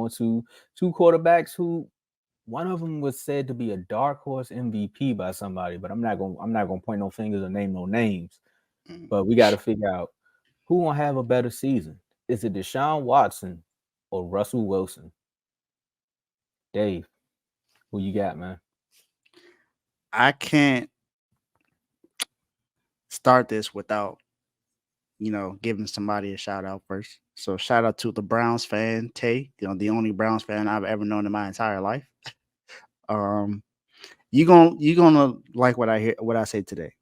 going to two quarterbacks who one of them was said to be a dark horse MVP by somebody, but I'm not gonna point no fingers or name no names. Mm. But we got to figure out who gonna have a better season. Is it Deshaun Watson or Russell Wilson? Dave, who you got, man? I can't start this without giving somebody a shout out first. So shout out to the Browns fan, Tay, the only Browns fan I've ever known in my entire life. Um, you gonna like what I say today.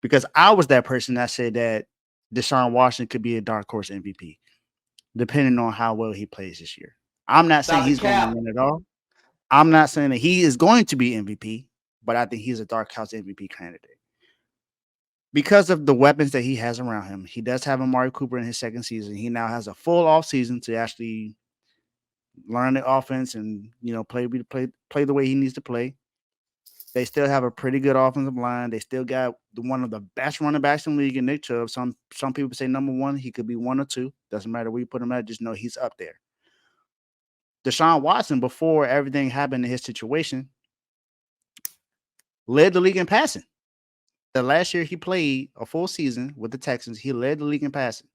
Because I was that person that said that Deshaun Washington could be a dark horse MVP, depending on how well he plays this year. I'm not saying Stop the he's going to cap. win it all. I'm not saying that he is going to be MVP, but I think he's a dark house MVP candidate because of the weapons that he has around him. He does have Amari Cooper in his second season. He now has a full off season to actually learn the offense and play the way he needs to play. They still have a pretty good offensive line. They still got one of the best running backs in the league in Nick Chubb. Some people say number one. He could be one or two. Doesn't matter where you put him at. Just know he's up there. Deshaun Watson, before everything happened in his situation, led the league in passing. The last year he played a full season with the Texans, he led the league in passing.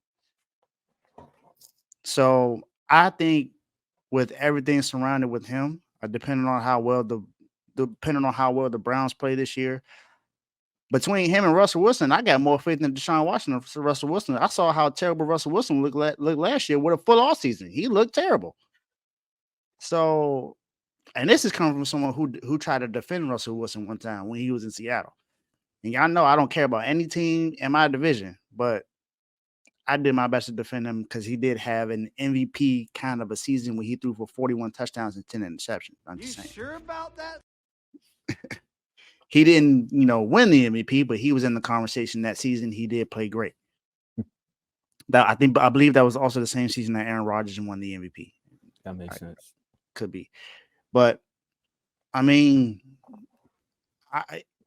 So I think with everything surrounded with him, depending on how well the Browns play this year, between him and Russell Wilson, I got more faith in Deshaun Watson than Russell Wilson. I saw how terrible Russell Wilson looked last year with a full off season. He looked terrible. So, and this is coming from someone who tried to defend Russell Wilson one time when he was in Seattle. And y'all know I don't care about any team in my division, but I did my best to defend him because he did have an MVP kind of a season where he threw for 41 touchdowns and 10 interceptions. I'm just saying. Sure about that? He didn't, win the MVP, but he was in the conversation that season. He did play great. I believe that was also the same season that Aaron Rodgers won the MVP. That makes sense. Could be, but I mean,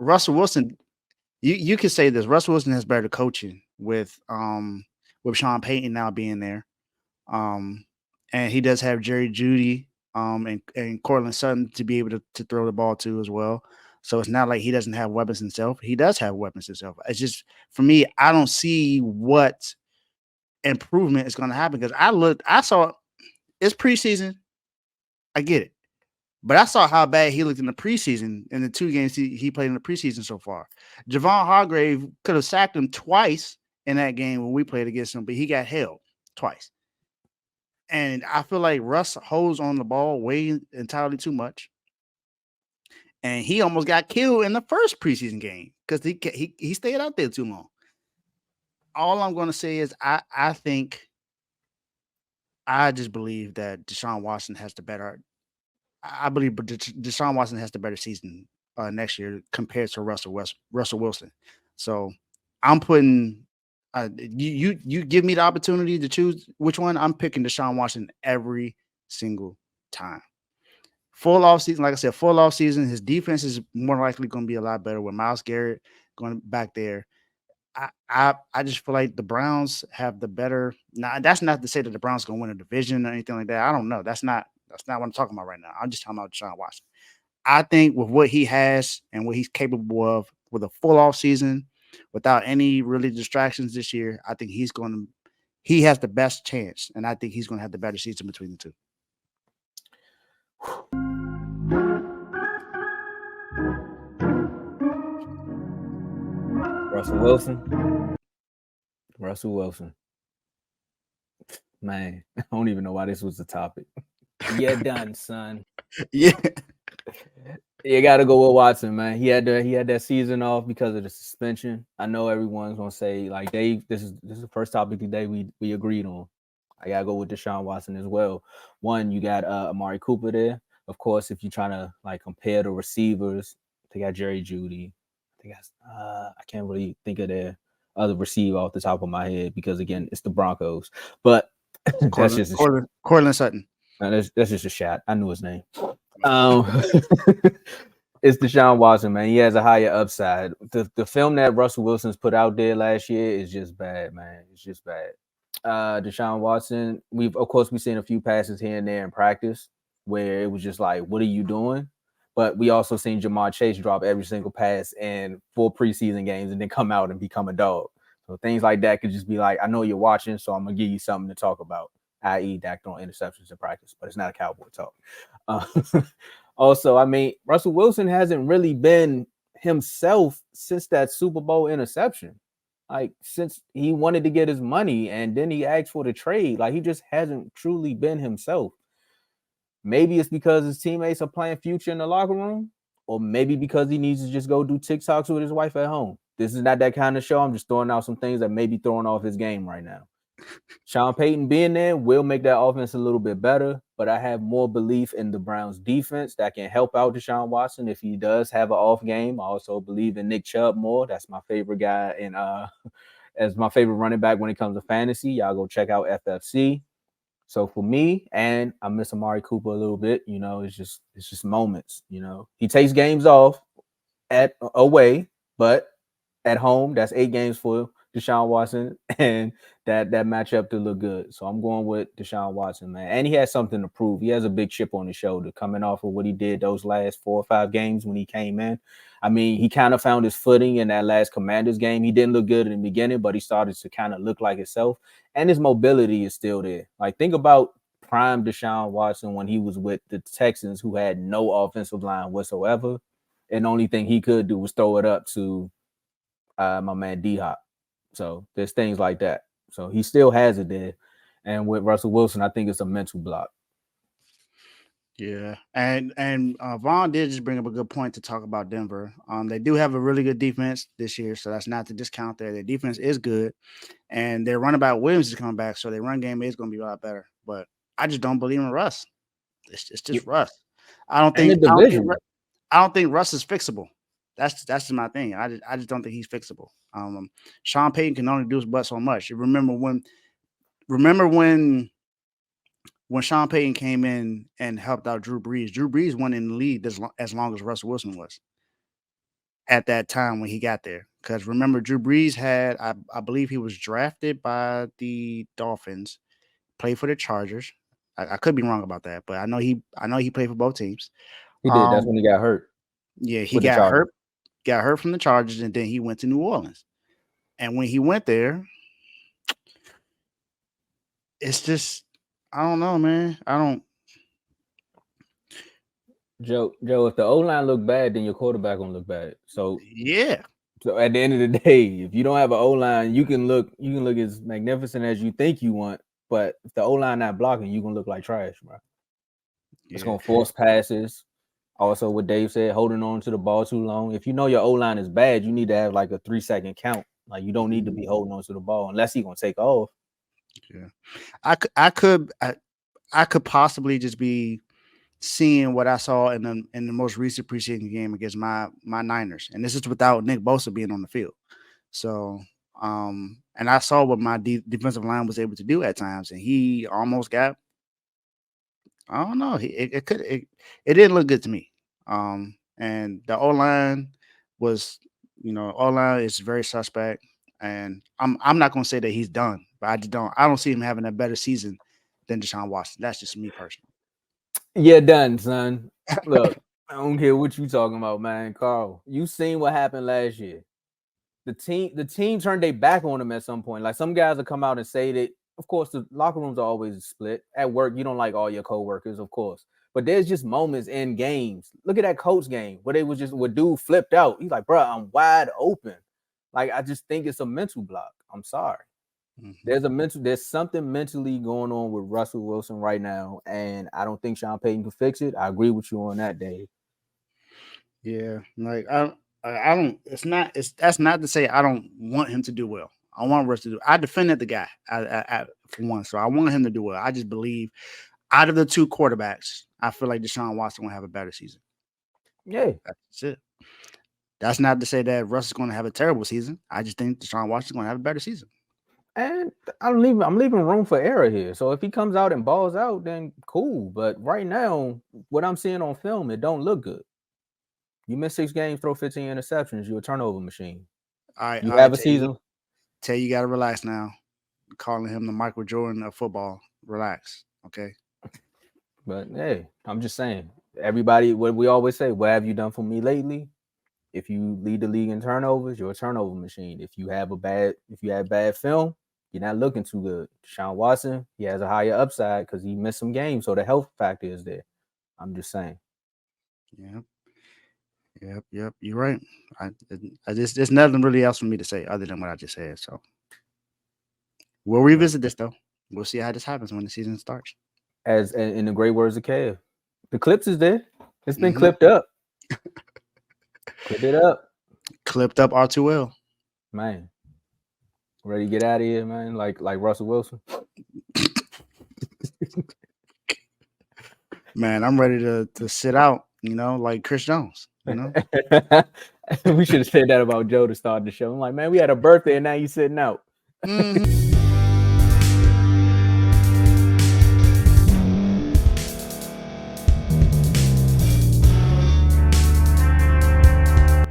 Russell Wilson. You could say this. Russell Wilson has better coaching with Sean Payton now being there, and he does have Jerry Jeudy and Cortland Sutton to be able to throw the ball to as well. So it's not like he doesn't have weapons himself. He does have weapons himself. It's just, for me, I don't see what improvement is going to happen because I saw it's preseason. I get it. But I saw how bad he looked in the preseason in the 2 games he played in the preseason so far. Javon Hargrave could have sacked him twice in that game when we played against him, but he got held twice. And I feel like Russ holds on the ball way entirely too much. And he almost got killed in the first preseason game because he stayed out there too long. All I'm going to say is I just believe that Deshaun Watson has the better. I believe Deshaun Watson has the better season next year compared to Russell Wilson. So I'm putting you give me the opportunity to choose which one. I'm picking Deshaun Watson every single time. Full off season, like I said, full off season. His defense is more likely going to be a lot better with Myles Garrett going back there. I just feel like the Browns have the better. Now, that's not to say that the Browns going to win a division or anything like that. I don't know. That's not what I'm talking about right now. I'm just talking about Deshaun Watson. I think with what he has and what he's capable of with a full off season, without any really distractions this year, I think he has the best chance, and I think he's going to have the better season between the two. Russell Wilson. Man, I don't even know why this was the topic. Yeah, done, son. Yeah. You got to go with Watson, man. He had that season off because of the suspension. I know everyone's gonna say like Dave. This is the first topic today we agreed on. I gotta go with Deshaun Watson as well. One, you got Amari Cooper there. Of course, if you're trying to like compare the receivers, they got Jerry Jeudy. I can't really think of their other receiver off the top of my head because again, it's the Broncos. But that's just Cortland Sutton. That's just a shot. I knew his name. It's Deshaun Watson, man. He has a higher upside. The film that Russell Wilson's put out there last year is just bad, man. It's just bad. Deshaun Watson, we've seen a few passes here and there in practice where it was just like, what are you doing? But we also seen Jamar Chase drop every single pass in 4 preseason games and then come out and become a dog. So things like that could just be like, I know you're watching, so I'm gonna give you something to talk about, i.e., Dak throwing interceptions in practice, but it's not a Cowboy talk. Uh, also, I mean, Russell Wilson hasn't really been himself since that Super Bowl interception. Like since he wanted to get his money and then he asked for the trade, like he just hasn't truly been himself. Maybe it's because his teammates are playing future in the locker room, or maybe because he needs to just go do TikToks with his wife at home. This is not that kind of show. I'm just throwing out some things that may be throwing off his game right now. Sean Payton being there will make that offense a little bit better, but I have more belief in the Browns defense that can help out Deshaun Watson if he does have an off game. I also believe in Nick Chubb more. That's my favorite guy in as my favorite running back when it comes to fantasy. Y'all go check out FFC. So for me, and I miss Amari Cooper a little bit, it's just moments, He takes games off at away, but at home, that's 8 games for Deshaun Watson, and that matchup to look good. So I'm going with Deshaun Watson, man. And he has something to prove. He has a big chip on his shoulder coming off of what he did those last 4 or 5 games when he came in. I mean, he kind of found his footing in that last Commanders game. He didn't look good in the beginning, but he started to kind of look like himself. And his mobility is still there. Like, think about prime Deshaun Watson when he was with the Texans, who had no offensive line whatsoever. And the only thing he could do was throw it up to my man D Hop. So there's things like that. So he still has it there. And with Russell Wilson, I think it's a mental block. Yeah, and Vaughn did just bring up a good point to talk about Denver. They do have a really good defense this year, so that's not to discount there. Their defense is good, and their running back Williams is coming back, so their run game is going to be a lot better. But I just don't believe in Russ. It's just Russ. I don't And the think I don't think division. I don't think Russ is fixable. That's just my thing. I just don't think he's fixable. Sean Payton can only do but so much. Remember when Sean Payton came in and helped out Drew Brees. Drew Brees won in the league as long as Russell Wilson was at that time when he got there. Because remember, Drew Brees I believe he was drafted by the Dolphins, played for the Chargers. I could be wrong about that, but I know he played for both teams. He did. That's Um, when he got hurt yeah, he with the Chargers. got hurt from the Chargers, and then he went to New Orleans. And when he went there, it's just I don't know, man. I don't. Joe, if the O line look bad, then your quarterback gonna look bad. So Yeah, so at the end of the day, if you don't have an O line, you can look as magnificent as you think you want, but if the O line not blocking, you gonna look like trash, bro. It's yeah. gonna force passes. Also, what Dave said, holding on to the ball too long. If you know your O line is bad, you need to have like a 3 second count. Like you don't need to Mhm. be holding on to the ball unless he gonna take off. Yeah. I could possibly just be seeing what I saw in the most recent preseason game against my Niners, and this is without Nick Bosa being on the field. So, and I saw what my defensive line was able to do at times, and he almost got. I don't know. It didn't look good to me. And the O line O line is very suspect, and I'm not gonna say that he's done, but I don't see him having a better season than Deshaun Watson. That's just me personally. Yeah, done, son. Look, I don't care what you talking about, man. Carl, you seen what happened last year. The team turned their back on him at some point. Like some guys will come out and say that, of course, the locker rooms are always split. At work, you don't like all your coworkers, of course. But there's just moments in games. Look at that Colts game where they was just where dude flipped out. He's like, bro, I'm wide open. Like, I just think it's a mental block. I'm sorry. Mhm. There's something mentally going on with Russell Wilson right now, and I don't think Sean Payton can fix it. I agree with you on that, Dave. Yeah, like I don't. It's not. It's That's not to say I don't want him to do well. I want Russ to do. I defended the guy for one, so I want him to do well. I just believe out of the two quarterbacks, I feel like Deshaun Watson will have a better season. Yeah. That's it. That's not to say that Russ is going to have a terrible season. I just think Deshaun Watson is going to have a better season. And I'm leaving room for error here. So if he comes out and balls out, then cool. But right now, what I'm seeing on film, it don't look good. You miss 6 games, throw 15 interceptions, you're a turnover machine. All right, You all right. have a season. Tell you got to relax now. calling him the Michael Jordan of football. Relax, okay? But hey, I'm just saying, everybody, what we always say, what have you done for me lately? If you lead the league in turnovers, you're a turnover machine. If you have bad film, you're not looking too good. Deshaun Watson, he has a higher upside because he missed some games, so the health factor is there. I'm just saying. Yep. You're right. I just there's nothing really else for me to say other than what I just said. So we'll revisit this though. We'll see how this happens when the season starts. As in the great words of Kev, the clips is there. It's been clipped up. Clip it up. Clipped up R2L. Man. Ready to get out of here, man. Like Russell Wilson. Man, I'm ready to sit out, like Chris Jones, We should have said that about Joe to start the show. I'm like, man, we had a birthday and now you sitting out.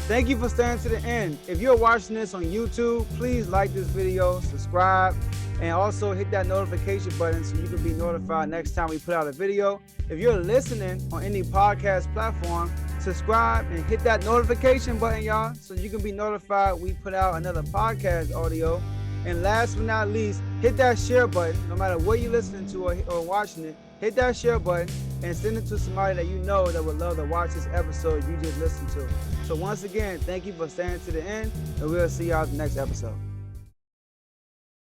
Thank you for staying to the end. If you're watching this on YouTube, please like this video, subscribe, and also hit that notification button so you can be notified next time we put out a video. If you're listening on any podcast platform, subscribe and hit that notification button, y'all, so you can be notified we put out another podcast audio. And last but not least, hit that share button. No matter what you're listening to or watching it, hit that share button and send it to somebody that you know that would love to watch this episode you just listened to. So once again, thank you for staying to the end, and we'll see y'all in the next episode.